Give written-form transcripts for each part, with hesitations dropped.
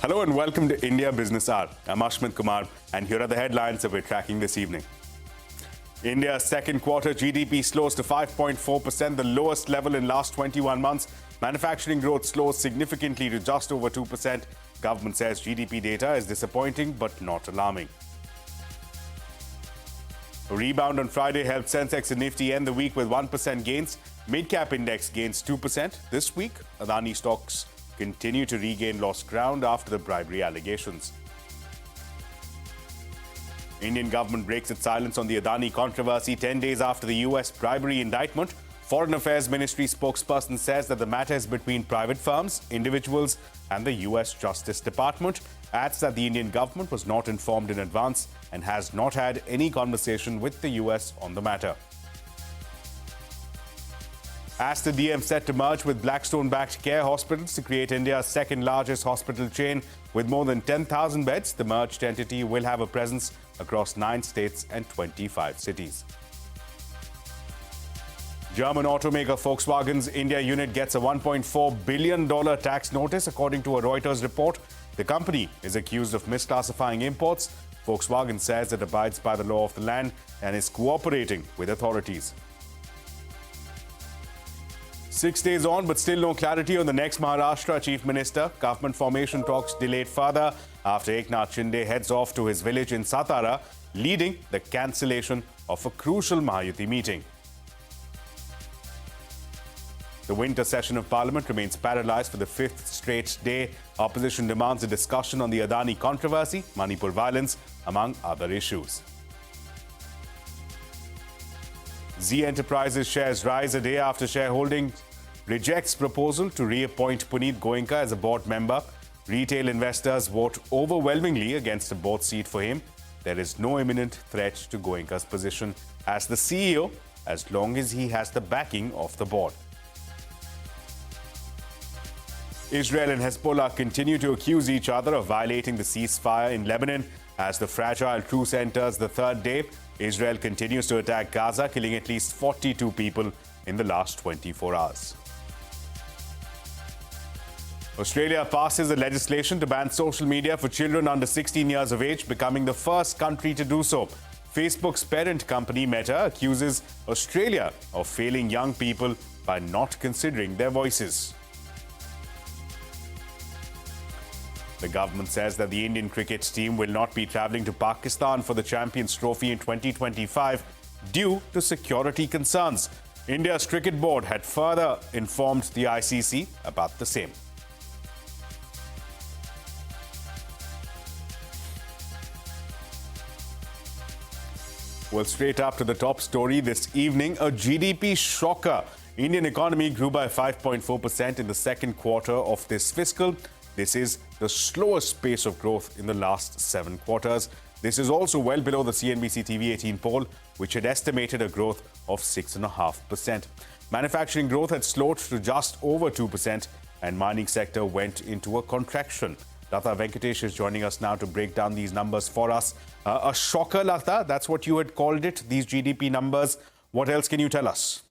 Hello and welcome to India Business Hour. I'm Ashmit Kumar and here are the headlines that we're tracking this evening. India's second quarter GDP slows to 5.4%, the lowest level in last 21 months. Manufacturing growth slows significantly to just over 2%. Government says GDP data is disappointing but not alarming. A rebound on Friday helped Sensex and Nifty end the week with 1% gains. Mid-cap index gains 2%. This week, Adani stocks continue to regain lost ground after the bribery allegations. Indian government breaks its silence on the Adani controversy 10 days after the US bribery indictment. Foreign Affairs Ministry spokesperson says that the matter is between private firms, individuals and the US Justice Department. Adds that the Indian government was not informed in advance and has not had any conversation with the US on the matter. Aster DM set to merge with Blackstone-backed Care Hospitals to create India's second largest hospital chain. With more than 10,000 beds, the merged entity will have a presence across 9 states and 25 cities. German automaker Volkswagen's India unit gets a $1.4 billion tax notice, according to a Reuters report. The company is accused of misclassifying imports. Volkswagen says it abides by the law of the land and is cooperating with authorities. 6 days on, but still no clarity on the next Maharashtra Chief Minister. Government formation talks delayed further after Eknath Shinde heads off to his village in Satara, leading the cancellation of a crucial Mahayuti meeting. The winter session of Parliament remains paralysed for the 5th straight day. Opposition demands a discussion on the Adani controversy, Manipur violence, among other issues. Z Enterprises shares rise a day after shareholding rejects proposal to reappoint Puneet Goenka as a board member. Retail investors vote overwhelmingly against a board seat for him. There is no imminent threat to Goenka's position as the CEO as long as he has the backing of the board. Israel and Hezbollah continue to accuse each other of violating the ceasefire in Lebanon as the fragile truce enters the third day. Israel continues to attack Gaza, killing at least 42 people in the last 24 hours. Australia passes a legislation to ban social media for children under 16 years of age, becoming the first country to do so. Facebook's parent company Meta accuses Australia of failing young people by not considering their voices. The government says that the Indian cricket team will not be travelling to Pakistan for the Champions Trophy in 2025 due to security concerns. India's cricket board had further informed the ICC about the same. Well, straight up to the top story this evening, a GDP shocker. Indian economy grew by 5.4% in the second quarter of this fiscal. This is the slowest pace of growth in the last 7 quarters. This is also well below the CNBC TV18 poll, which had estimated a growth of 6.5%. Manufacturing growth had slowed to just over 2%, and mining sector went into a contraction. Lata Venkatesh is joining us now to break down these numbers for us. A shocker, Lata, that's what you had called it, these GDP numbers. What else can you tell us?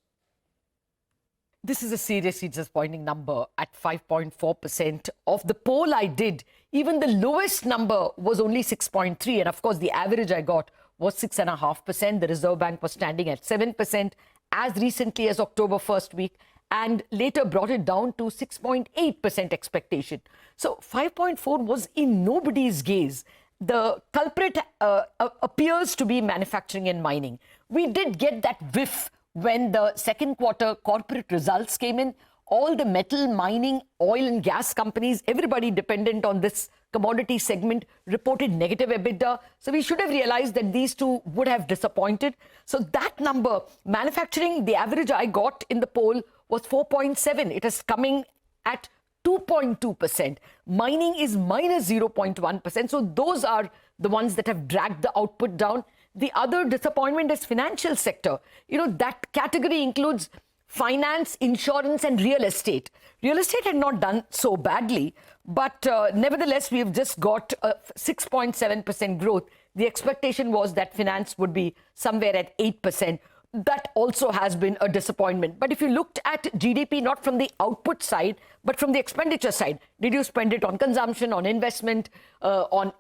This is a seriously disappointing number at 5.4%. Of the poll I did, even the lowest number was only 6.3%. And of course, the average I got was 6.5%. The Reserve Bank was standing at 7% as recently as October 1st week, and later brought it down to 6.8% expectation. So 5.4 was in nobody's gaze. The culprit appears to be manufacturing and mining. We did get that whiff when the second quarter corporate results came in. All the metal, mining, oil and gas companies, everybody dependent on this commodity segment, reported negative EBITDA. So we should have realized that these two would have disappointed. So that number, manufacturing, the average I got in the poll was 4.7. It is coming at 2.2%. Mining is minus 0.1%. So those are the ones that have dragged the output down. The other disappointment is financial sector. You know, that category includes finance, insurance and real estate. Real estate had not done so badly, but nevertheless, we have just got a 6.7% growth. The expectation was that finance would be somewhere at 8%. that also has been a disappointment. But if you looked at GDP not from the output side, but from the expenditure side, did you spend it on consumption, on investment, on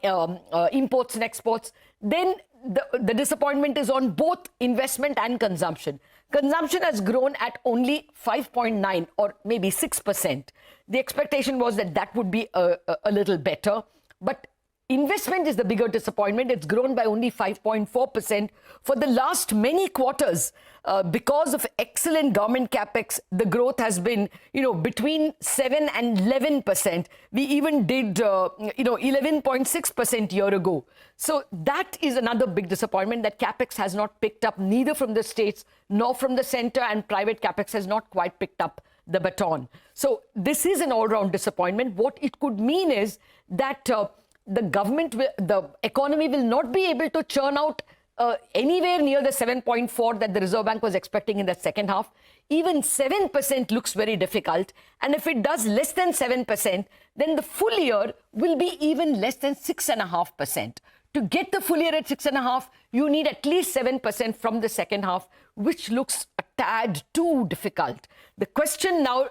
imports and exports? Then the disappointment is on both investment and consumption. Consumption has grown at only 5.9 or maybe 6%. The expectation was that that would be a little better. But investment is the bigger disappointment. It's grown by only 5.4% for the last many quarters. Because of excellent government capex, the growth has been, between 7 and 11%. We even did, 11.6% year ago. So that is another big disappointment, that capex has not picked up, neither from the states nor from the center, and private capex has not quite picked up the baton. So this is an all-round disappointment. What it could mean is that the economy will not be able to churn out anywhere near the 7.4 that the Reserve Bank was expecting in the second half. Even 7% looks very difficult. And if it does less than 7%, then the full year will be even less than 6.5%. To get the full year at 6.5%, you need at least 7% from the second half, which looks a tad too difficult. The question now,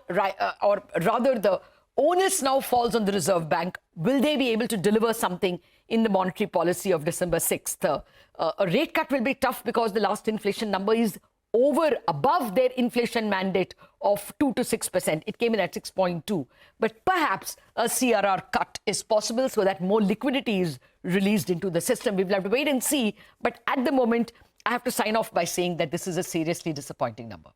or rather the onus now falls on the Reserve Bank. Will they be able to deliver something in the monetary policy of December 6th? A rate cut will be tough because the last inflation number is above their inflation mandate of 2 to 6%. It came in at 6.2. But perhaps a CRR cut is possible so that more liquidity is released into the system. We will have to wait and see. But at the moment, I have to sign off by saying that this is a seriously disappointing number.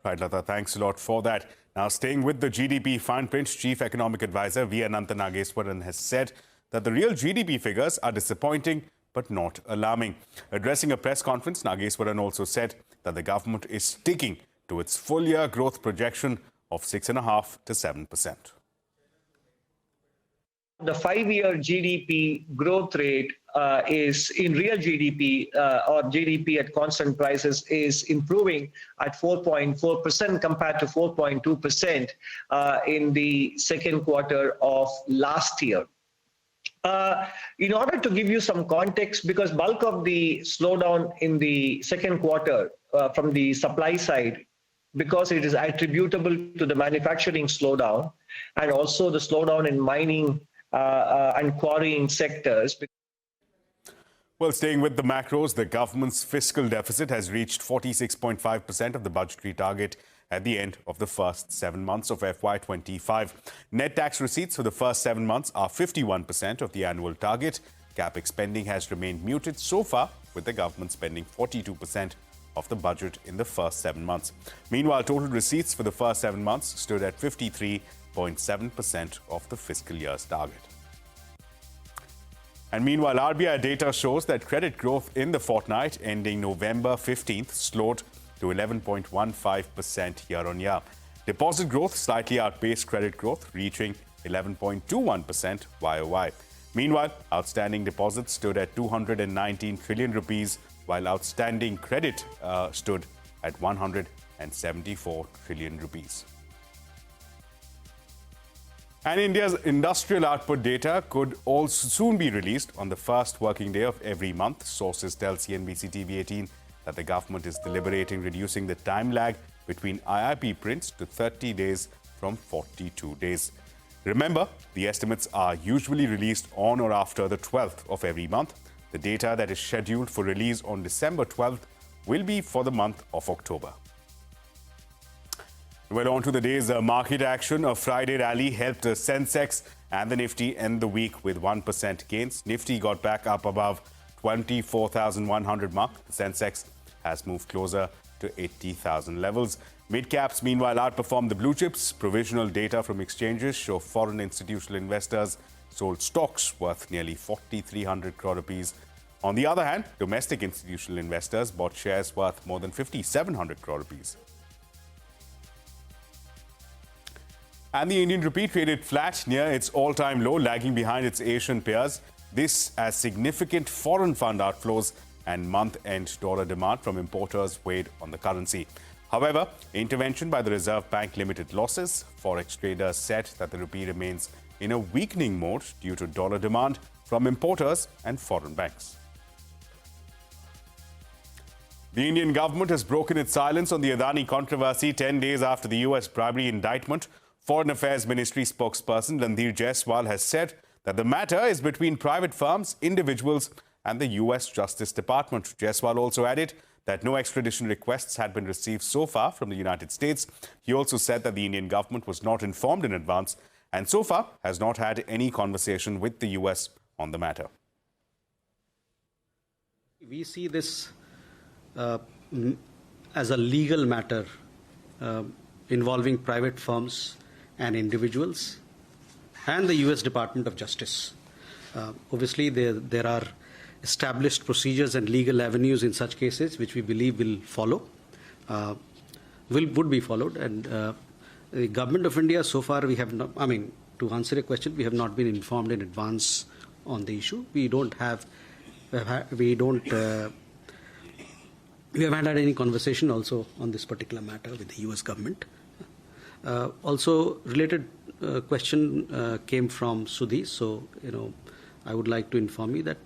Right, Lata, thanks a lot for that. Now, staying with the GDP fine print, Chief Economic Advisor V. Anantha Nageswaran has said that the real GDP figures are disappointing but not alarming. Addressing a press conference, Nageswaran also said that the government is sticking to its full-year growth projection of 6.5 to 7%. The 5-year GDP growth rate is in real GDP or GDP at constant prices is improving at 4.4% compared to 4.2% in the second quarter of last year. In order to give you some context, because bulk of the slowdown in the second quarter from the supply side, because it is attributable to the manufacturing slowdown and also the slowdown in mining and quarrying sectors. Well, staying with the macros, the government's fiscal deficit has reached 46.5% of the budgetary target at the end of the first 7 months of FY25. Net tax receipts for the first 7 months are 51% of the annual target. Capex spending has remained muted so far, with the government spending 42% of the budget in the first 7 months. Meanwhile, total receipts for the first 7 months stood at 53.7% of the fiscal year's target. And meanwhile, RBI data shows that credit growth in the fortnight ending November 15th slowed to 11.15% year-on-year. Deposit growth slightly outpaced credit growth, reaching 11.21% YOY. Meanwhile, outstanding deposits stood at 219 trillion rupees, while outstanding credit stood at 174 trillion rupees. And India's industrial output data could also soon be released on the first working day of every month. Sources tell CNBC TV18 that the government is deliberating reducing the time lag between IIP prints to 30 days from 42 days. Remember, the estimates are usually released on or after the 12th of every month. The data that is scheduled for release on December 12th will be for the month of October. Well, on to the day's market action. A Friday rally helped Sensex and the Nifty end the week with 1% gains. Nifty got back up above 24,100 mark. The Sensex has moved closer to 80,000 levels. Mid-caps, meanwhile, outperformed the blue chips. Provisional data from exchanges show foreign institutional investors sold stocks worth nearly 4,300 crore rupees. On the other hand, domestic institutional investors bought shares worth more than 5,700 crore rupees. And the Indian rupee traded flat near its all-time low, lagging behind its Asian peers. This as significant foreign fund outflows and month-end dollar demand from importers weighed on the currency. However, intervention by the Reserve Bank limited losses. Forex traders said that the rupee remains in a weakening mode due to dollar demand from importers and foreign banks. The Indian government has broken its silence on the Adani controversy 10 days after the US bribery indictment. Foreign Affairs Ministry spokesperson Ranveer Jaiswal has said that the matter is between private firms, individuals and the US Justice Department. Jaiswal also added that no extradition requests had been received so far from the United States. He also said that the Indian government was not informed in advance and so far has not had any conversation with the US on the matter. We see this as a legal matter involving private firms and individuals and the US Department of Justice. Obviously, there are established procedures and legal avenues in such cases which we believe will follow, would be followed. And the Government of India, so far we have not, to answer your question, we have not been informed in advance on the issue. We haven't had any conversation also on this particular matter with the US government. Also, related question came from Sudhi. So, I would like to inform you that,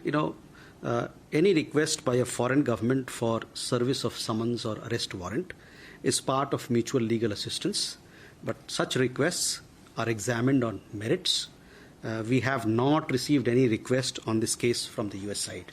any request by a foreign government for service of summons or arrest warrant is part of mutual legal assistance. But such requests are examined on merits. We have not received any request on this case from the US side.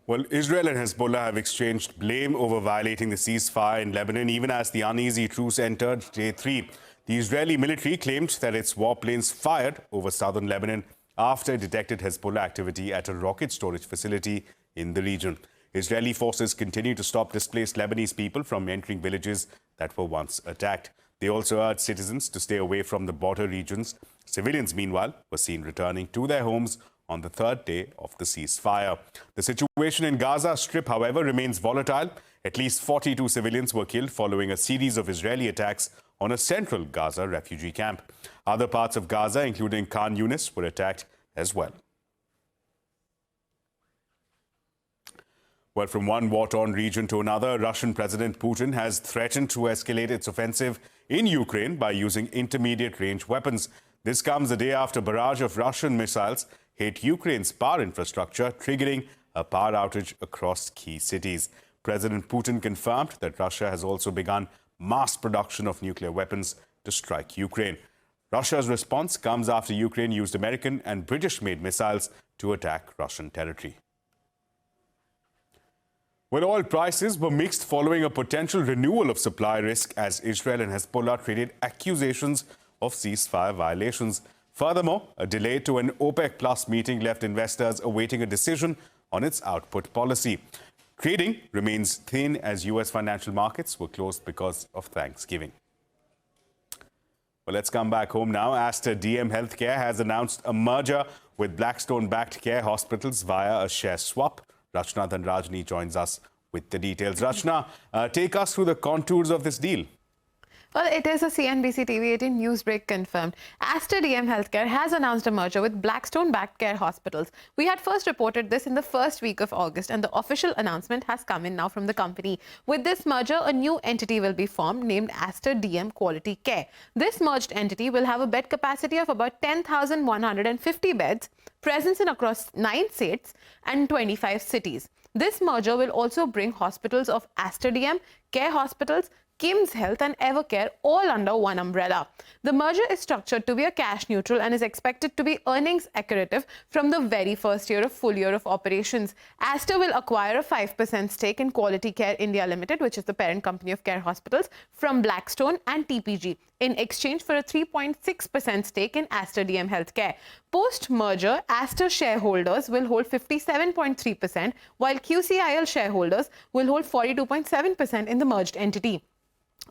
Well, Israel and Hezbollah have exchanged blame over violating the ceasefire in Lebanon, even as the uneasy truce entered day 3. The Israeli military claimed that its warplanes fired over southern Lebanon after it detected Hezbollah activity at a rocket storage facility in the region. Israeli forces continue to stop displaced Lebanese people from entering villages that were once attacked. They also urged citizens to stay away from the border regions. Civilians, meanwhile, were seen returning to their homes on the third day of the ceasefire. The situation in Gaza Strip, however, remains volatile. At least 42 civilians were killed following a series of Israeli attacks on a central Gaza refugee camp. Other parts of Gaza, including Khan Yunis, were attacked as well. Well, from one war-torn region to another, Russian President Putin has threatened to escalate its offensive in Ukraine by using intermediate-range weapons. This comes a day after a barrage of Russian missiles hit Ukraine's power infrastructure, triggering a power outage across key cities. President Putin confirmed that Russia has also begun mass production of nuclear weapons to strike Ukraine. Russia's response comes after Ukraine used American and British-made missiles to attack Russian territory. Well, oil prices were mixed following a potential renewal of supply risk as Israel and Hezbollah traded accusations of ceasefire violations. Furthermore, a delay to an OPEC Plus meeting left investors awaiting a decision on its output policy. Trading remains thin as US financial markets were closed because of Thanksgiving. Well, let's come back home now. Aster DM Healthcare has announced a merger with Blackstone-backed care hospitals via a share swap. Rachna Dhanrajani joins us with the details. Rachna, take us through the contours of this deal. Well, it is a CNBC TV18 newsbreak confirmed. Aster DM Healthcare has announced a merger with Blackstone-backed care hospitals. We had first reported this in the first week of August, and the official announcement has come in now from the company. With this merger, a new entity will be formed named Aster DM Quality Care. This merged entity will have a bed capacity of about 10,150 beds, presence in across 9 states and 25 cities. This merger will also bring hospitals of Aster DM, Care Hospitals, KIMS Health and Evercare all under one umbrella. The merger is structured to be a cash neutral and is expected to be earnings accretive from the very first full year of operations. Aster will acquire a 5% stake in Quality Care India Limited, which is the parent company of Care Hospitals, from Blackstone and TPG in exchange for a 3.6% stake in Aster DM Healthcare. Post-merger, Aster shareholders will hold 57.3%, while QCIL shareholders will hold 42.7% in the merged entity.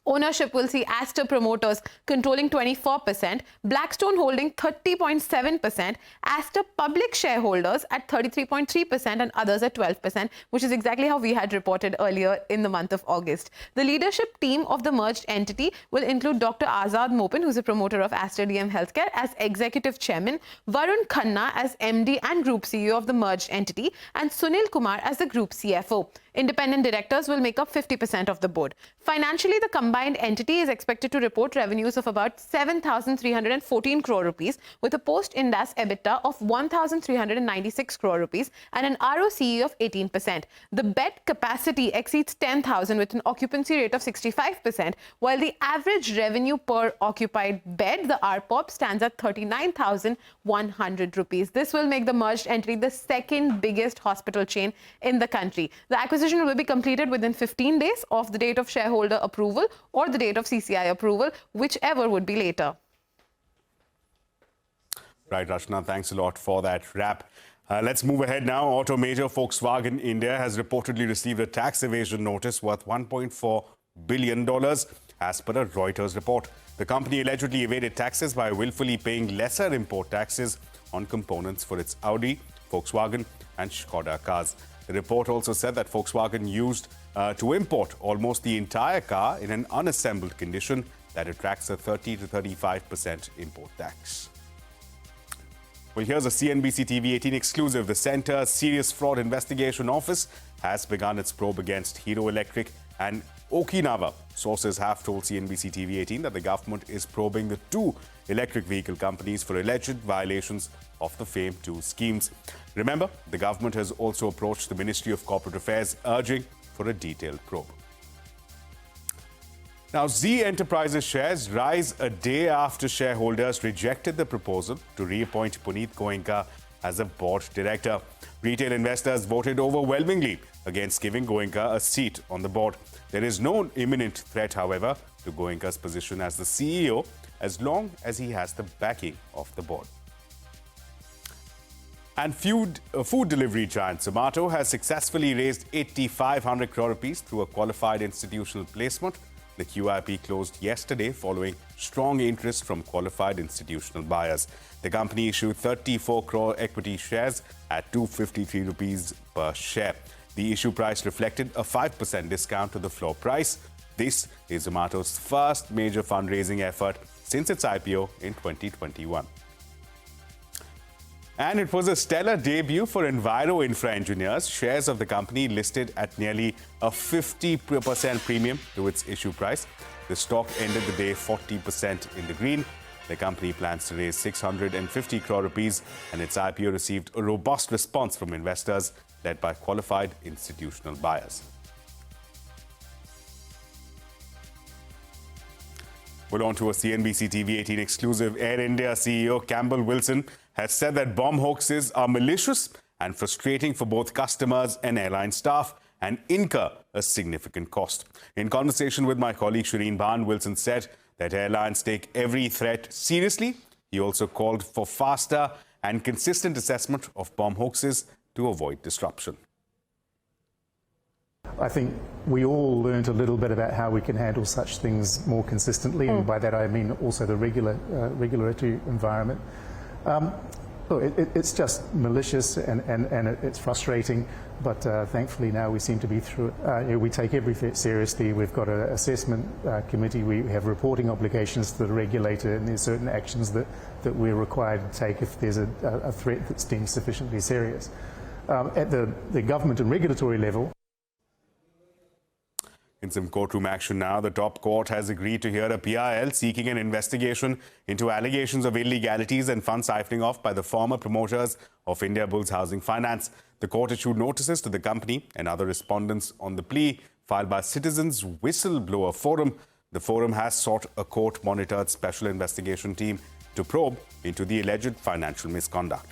Ownership will see Aster promoters controlling 24%, Blackstone holding 30.7%, Aster public shareholders at 33.3% and others at 12%, which is exactly how we had reported earlier in the month of August. The leadership team of the merged entity will include Dr. Azad Mopin, who's a promoter of Aster DM Healthcare, as executive chairman, Varun Khanna as MD and group CEO of the merged entity, and Sunil Kumar as the group CFO. Independent directors will make up 50% of the board. Financially, the combined entity is expected to report revenues of about 7,314 crore rupees with a post-Ind AS EBITDA of 1,396 crore rupees and an ROCE of 18%. The bed capacity exceeds 10,000 with an occupancy rate of 65%, while the average revenue per occupied bed, the RPOB, stands at 39,100 rupees. This will make the merged entity the second biggest hospital chain in the country. The acquisition will be completed within 15 days of the date of shareholder approval or the date of CCI approval, whichever would be later. Right, Rachna, thanks a lot for that wrap. Let's move ahead now. Auto major Volkswagen India has reportedly received a tax evasion notice worth $1.4 billion, as per a Reuters report. The company allegedly evaded taxes by willfully paying lesser import taxes on components for its Audi, Volkswagen and Skoda cars. The report also said that Volkswagen used to import almost the entire car in an unassembled condition that attracts a 30 to 35% import tax. Well, here's a CNBC TV 18 exclusive. The Centre's Serious Fraud Investigation Office has begun its probe against Hero Electric and Okinawa. Sources have told CNBC TV 18 that the government is probing the two electric vehicle companies for alleged violations of the FAME 2 schemes. Remember, the government has also approached the Ministry of Corporate Affairs urging for a detailed probe. Now, Z Enterprises shares rise a day after shareholders rejected the proposal to reappoint Puneet Goenka as a board director. Retail investors voted overwhelmingly against giving Goenka a seat on the board. There is no imminent threat, however, to Goenka's position as the CEO, as long as he has the backing of the board. And food delivery giant Zomato has successfully raised 8,500 crore rupees through a qualified institutional placement. The QIP closed yesterday following strong interest from qualified institutional buyers. The company issued 34 crore equity shares at 253 rupees per share. The issue price reflected a 5% discount to the floor price. This is Zomato's first major fundraising effort since its IPO in 2021. And it was a stellar debut for Enviro Infra Engineers. Shares of the company listed at nearly a 50% premium to its issue price. The stock ended the day 40% in the green. The company plans to raise 650 crore rupees, and its IPO received a robust response from investors led by qualified institutional buyers. Well, on to a CNBC TV 18 exclusive. Air India CEO Campbell Wilson has said that bomb hoaxes are malicious and frustrating for both customers and airline staff and incur a significant cost. In conversation with my colleague Shireen Bhan, Wilson said that airlines take every threat seriously. He also called for faster and consistent assessment of bomb hoaxes to avoid disruption. I think we all learned a little bit about how we can handle such things more consistently, and by that I mean also the regulatory environment. Look, it's just malicious and it's frustrating, but thankfully now we seem to be through it. We take everything seriously. We've got an assessment committee. We have reporting obligations to the regulator, and there's certain actions that we're required to take if there's a threat that's deemed sufficiently serious. At the government and regulatory level. In some courtroom action now, the top court has agreed to hear a PIL seeking an investigation into allegations of illegalities and fund siphoning off by the former promoters of Indiabulls Housing Finance. The court issued notices to the company and other respondents on the plea filed by Citizens Whistleblower Forum. The forum has sought a court-monitored special investigation team to probe into the alleged financial misconduct.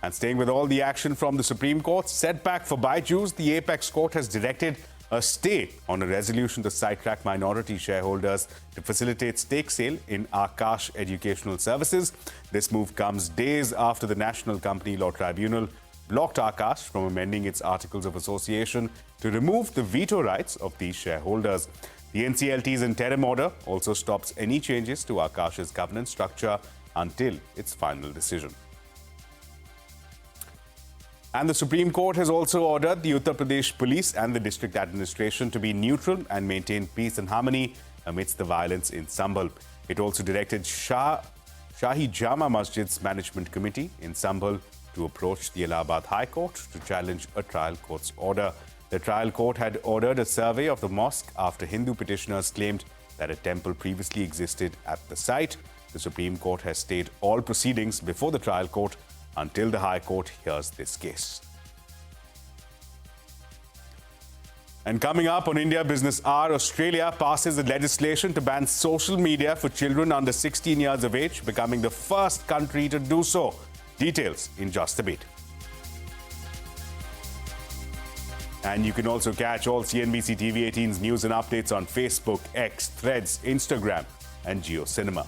And staying with all the action from the Supreme Court, setback for Byju's, the Apex Court has directed a stay on a resolution to sidetrack minority shareholders to facilitate stake sale in Aakash Educational Services. This move comes days after the National Company Law Tribunal blocked Aakash from amending its Articles of Association to remove the veto rights of these shareholders. The NCLT's interim order also stops any changes to Aakash's governance structure until its final decision. And the Supreme Court has also ordered the Uttar Pradesh Police and the district administration to be neutral and maintain peace and harmony amidst the violence in Sambhal. It also directed Shahi Jama Masjid's management committee in Sambhal to approach the Allahabad High Court to challenge a trial court's order. The trial court had ordered a survey of the mosque after Hindu petitioners claimed that a temple previously existed at the site. The Supreme Court has stayed all proceedings before the trial court until the High Court hears this case. And coming up on India Business Hour, Australia passes a legislation to ban social media for children under 16 years of age, becoming the first country to do so. Details in just a bit. And you can also catch all CNBC TV 18's news and updates on Facebook, X, Threads, Instagram, and JioCinema.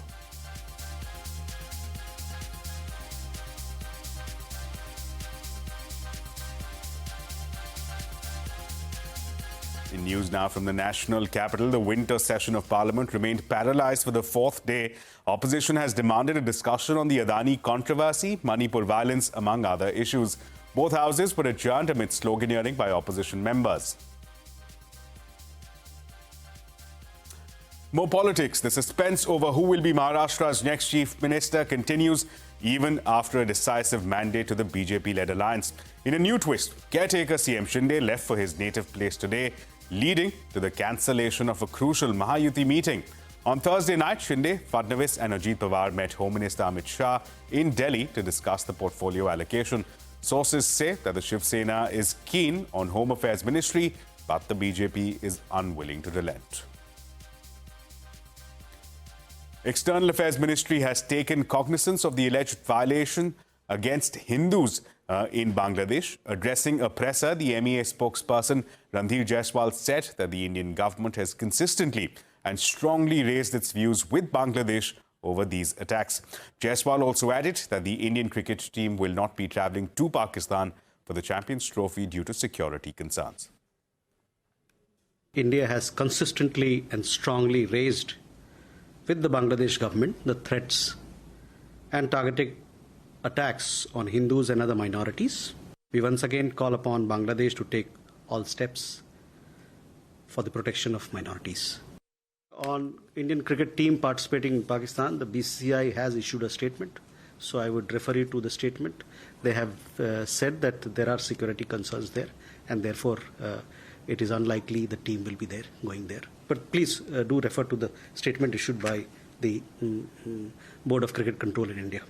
In news now from the national capital, the winter session of Parliament remained paralysed for the fourth day. Opposition has demanded a discussion on the Adani controversy, Manipur violence, among other issues. Both houses were adjourned amid sloganeering by opposition members. More politics. The suspense over who will be Maharashtra's next chief minister continues even after a decisive mandate to the BJP-led alliance. In a new twist, caretaker CM Shinde left for his native place today, leading to the cancellation of a crucial Mahayuti meeting. On Thursday night, Shinde, Fadnavis and Ajit Pawar met Home Minister Amit Shah in Delhi to discuss the portfolio allocation. Sources say that the Shiv Sena is keen on Home Affairs Ministry, but the BJP is unwilling to relent. External Affairs Ministry has taken cognizance of the alleged violation against Hindus in Bangladesh. Addressing a presser, the MEA spokesperson Randhir Jaiswal said that the Indian government has consistently and strongly raised its views with Bangladesh over these attacks. Jaiswal also added that the Indian cricket team will not be travelling to Pakistan for the Champions Trophy due to security concerns. India has consistently and strongly raised with the Bangladesh government the threats and targeted attacks on Hindus and other minorities. We once again call upon Bangladesh to take all steps for the protection of minorities. On Indian cricket team participating in Pakistan, the BCCI has issued a statement. So I would refer you to the statement. They have said that there are security concerns there, and therefore it is unlikely the team will be there, going there. But please do refer to the statement issued by the Board of Cricket Control in India.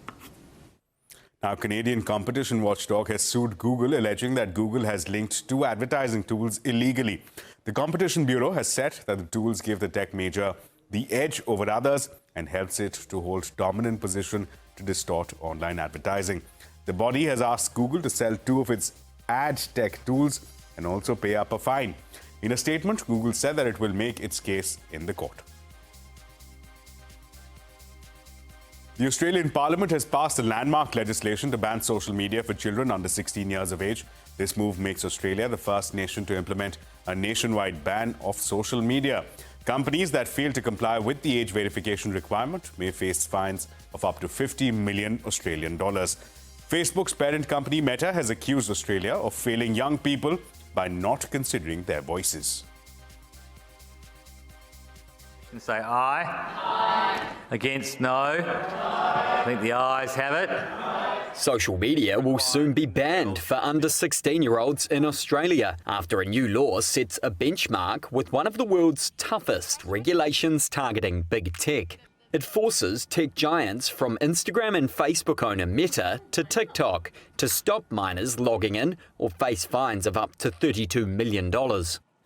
Now, Canadian competition watchdog has sued Google, alleging that Google has linked two advertising tools illegally. The Competition Bureau has said that the tools give the tech major the edge over others and helps it to hold dominant position to distort online advertising. The body has asked Google to sell two of its ad tech tools and also pay up a fine. In a statement, Google said that it will make its case in the court. The Australian Parliament has passed a landmark legislation to ban social media for children under 16 years of age. This move makes Australia the first nation to implement a nationwide ban of social media. Companies that fail to comply with the age verification requirement may face fines of up to 50 million Australian dollars. Facebook's parent company Meta has accused Australia of failing young people by not considering their voices. Say aye. Aye. Against no. I think the ayes have it. Social media will soon be banned for under 16-year-olds in Australia after a new law sets a benchmark with one of the world's toughest regulations targeting big tech. It forces tech giants from Instagram and Facebook owner Meta to TikTok to stop minors logging in or face fines of up to $32 million.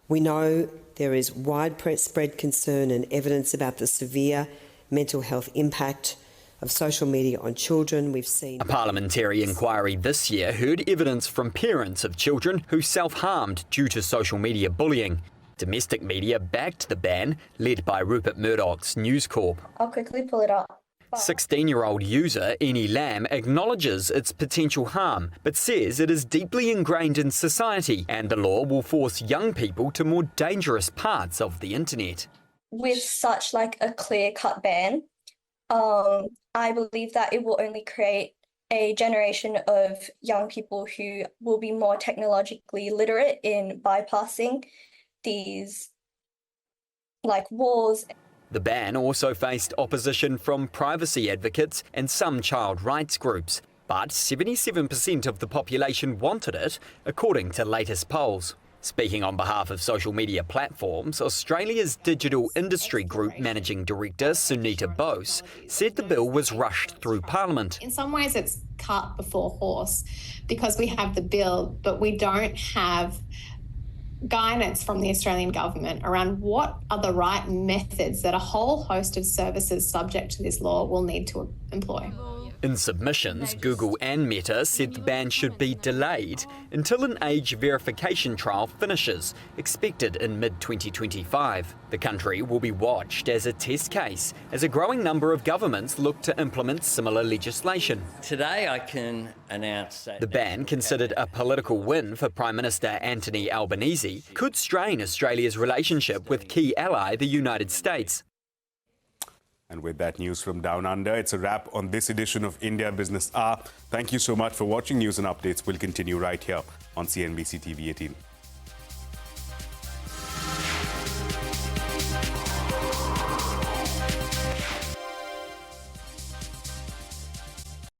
We know there is widespread concern and evidence about the severe mental health impact of social media on children. We've seen a parliamentary inquiry this year heard evidence from parents of children who self-harmed due to social media bullying. Domestic media backed the ban, led by Rupert Murdoch's News Corp. I'll quickly pull it up. 16-year-old user Eni Lam acknowledges its potential harm, but says it is deeply ingrained in society and the law will force young people to more dangerous parts of the internet. With such a clear-cut ban, I believe that it will only create a generation of young people who will be more technologically literate in bypassing these walls. The ban also faced opposition from privacy advocates and some child rights groups. but 77% of the population wanted it, according to latest polls. Speaking on behalf of social media platforms, Australia's Digital Industry Group Managing Director Sunita Bose said the bill was rushed through Parliament. In some ways it's cart before horse because we have the bill, but we don't have guidance from the Australian government around what are the right methods that a whole host of services subject to this law will need to employ. In submissions, Google and Meta said the ban should be delayed until an age verification trial finishes, expected in mid-2025. The country will be watched as a test case, as a growing number of governments look to implement similar legislation. Today I can announce that The ban, considered a political win for Prime Minister Anthony Albanese, could strain Australia's relationship with key ally the United States. And with that news from Down Under, it's a wrap on this edition of India Business Hour. Thank you so much for watching. News and updates will continue right here on CNBC TV 18.